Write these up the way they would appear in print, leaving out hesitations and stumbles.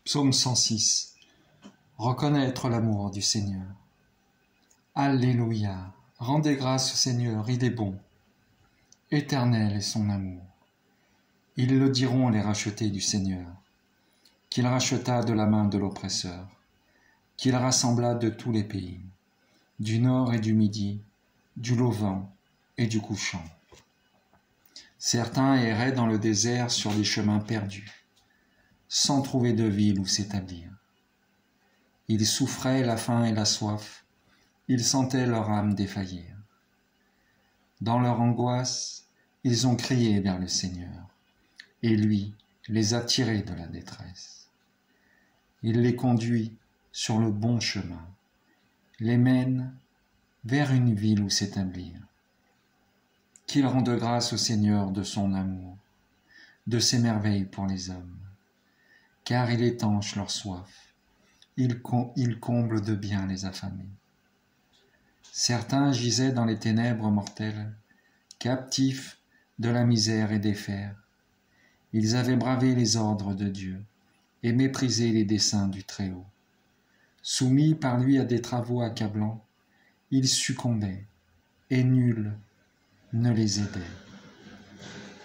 Psaume 106. Reconnaître l'amour du Seigneur. Alléluia. Rendez grâce au Seigneur, il est bon. Éternel est son amour. Ils le diront, les rachetés du Seigneur, qu'il racheta de la main de l'oppresseur, qu'il rassembla de tous les pays, du nord et du midi, du levant et du couchant. Certains erraient dans le désert sur des chemins perdus, sans trouver de ville où s'établir. Ils souffraient la faim et la soif, ils sentaient leur âme défaillir. Dans leur angoisse, ils ont crié vers le Seigneur, et lui les a tirés de la détresse. Il les conduit sur le bon chemin, les mène vers une ville où s'établir. Qu'il rende grâce au Seigneur de son amour, de ses merveilles pour les hommes, car il étanche leur soif, il comble de bien les affamés. Certains gisaient dans les ténèbres mortelles, captifs de la misère et des fers. Ils avaient bravé les ordres de Dieu et méprisé les desseins du Très-Haut. Soumis par lui à des travaux accablants, ils succombaient et nul ne les aidait.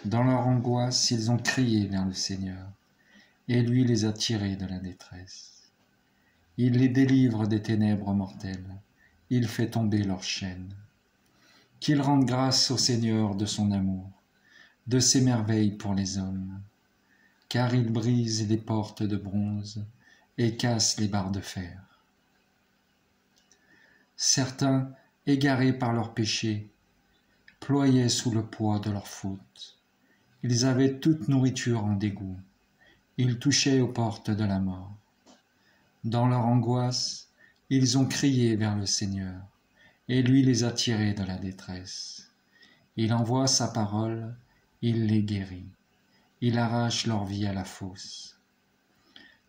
Dans leur angoisse, ils ont crié vers le Seigneur et lui les a tirés de la détresse. Il les délivre des ténèbres mortelles, il fait tomber leurs chaînes. Qu'ils rendent grâce au Seigneur de son amour, de ses merveilles pour les hommes, car il brise les portes de bronze et casse les barres de fer. Certains, égarés par leurs péchés, ployaient sous le poids de leurs fautes. Ils avaient toute nourriture en dégoût. Ils touchaient aux portes de la mort. Dans leur angoisse, ils ont crié vers le Seigneur, et lui les a tirés de la détresse. Il envoie sa parole, il les guérit. Il arrache leur vie à la fosse.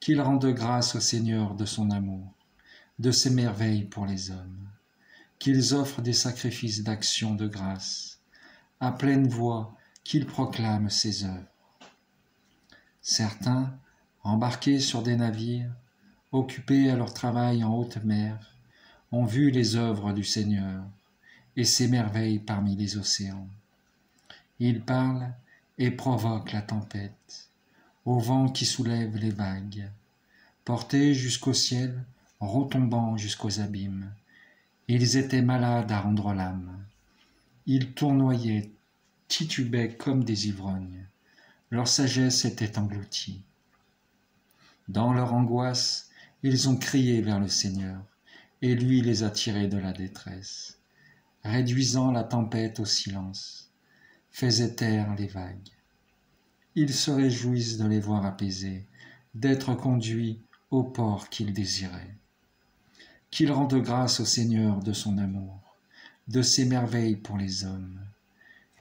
Qu'ils rendent grâce au Seigneur de son amour, de ses merveilles pour les hommes. Qu'ils offrent des sacrifices d'action de grâce, à pleine voix qu'ils proclament ses œuvres. Certains, embarqués sur des navires, occupés à leur travail en haute mer, ont vu les œuvres du Seigneur et ses merveilles parmi les océans. Ils parlent et provoquent la tempête, au vent qui soulève les vagues, portés jusqu'au ciel, retombant jusqu'aux abîmes. Ils étaient malades à rendre l'âme. Ils tournoyaient, titubaient comme des ivrognes. Leur sagesse était engloutie. Dans leur angoisse, ils ont crié vers le Seigneur, et lui les a tirés de la détresse, réduisant la tempête au silence, faisait taire les vagues. Ils se réjouissent de les voir apaisés, d'être conduits au port qu'ils désiraient. Qu'ils rendent grâce au Seigneur de son amour, de ses merveilles pour les hommes,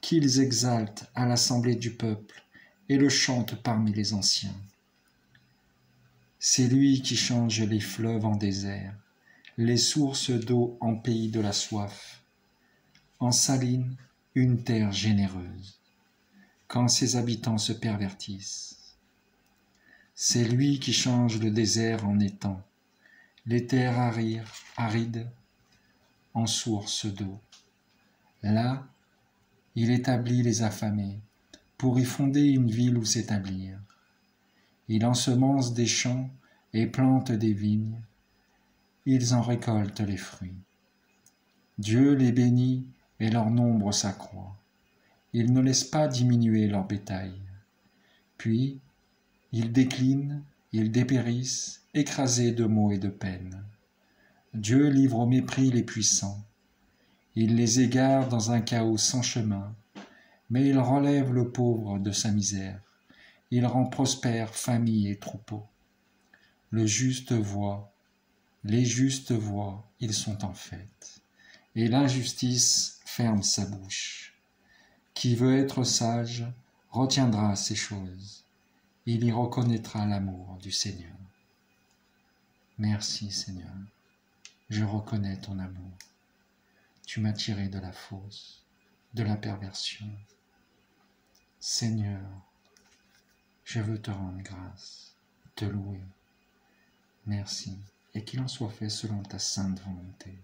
qu'ils exaltent à l'assemblée du peuple et le chantent parmi les anciens. C'est lui qui change les fleuves en désert, les sources d'eau en pays de la soif, en saline une terre généreuse, quand ses habitants se pervertissent. C'est lui qui change le désert en étang, les terres arides en sources d'eau. Là, il établit les affamés, pour y fonder une ville où s'établir. Il ensemence des champs et plante des vignes, ils en récoltent les fruits. Dieu les bénit et leur nombre s'accroît. Il ne laisse pas diminuer leur bétail. Puis, ils déclinent, ils dépérissent, écrasés de maux et de peines. Dieu livre au mépris les puissants. Il les égare dans un chaos sans chemin, mais il relève le pauvre de sa misère. Il rend prospère famille et troupeau. Les justes voient, ils sont en fête, et l'injustice ferme sa bouche. Qui veut être sage retiendra ces choses. Il y reconnaîtra l'amour du Seigneur. Merci Seigneur, je reconnais ton amour. Tu m'as tiré de la fosse, de la perversion. Seigneur, Je veux te rendre grâce, te louer. Merci, et qu'il en soit fait selon ta sainte volonté.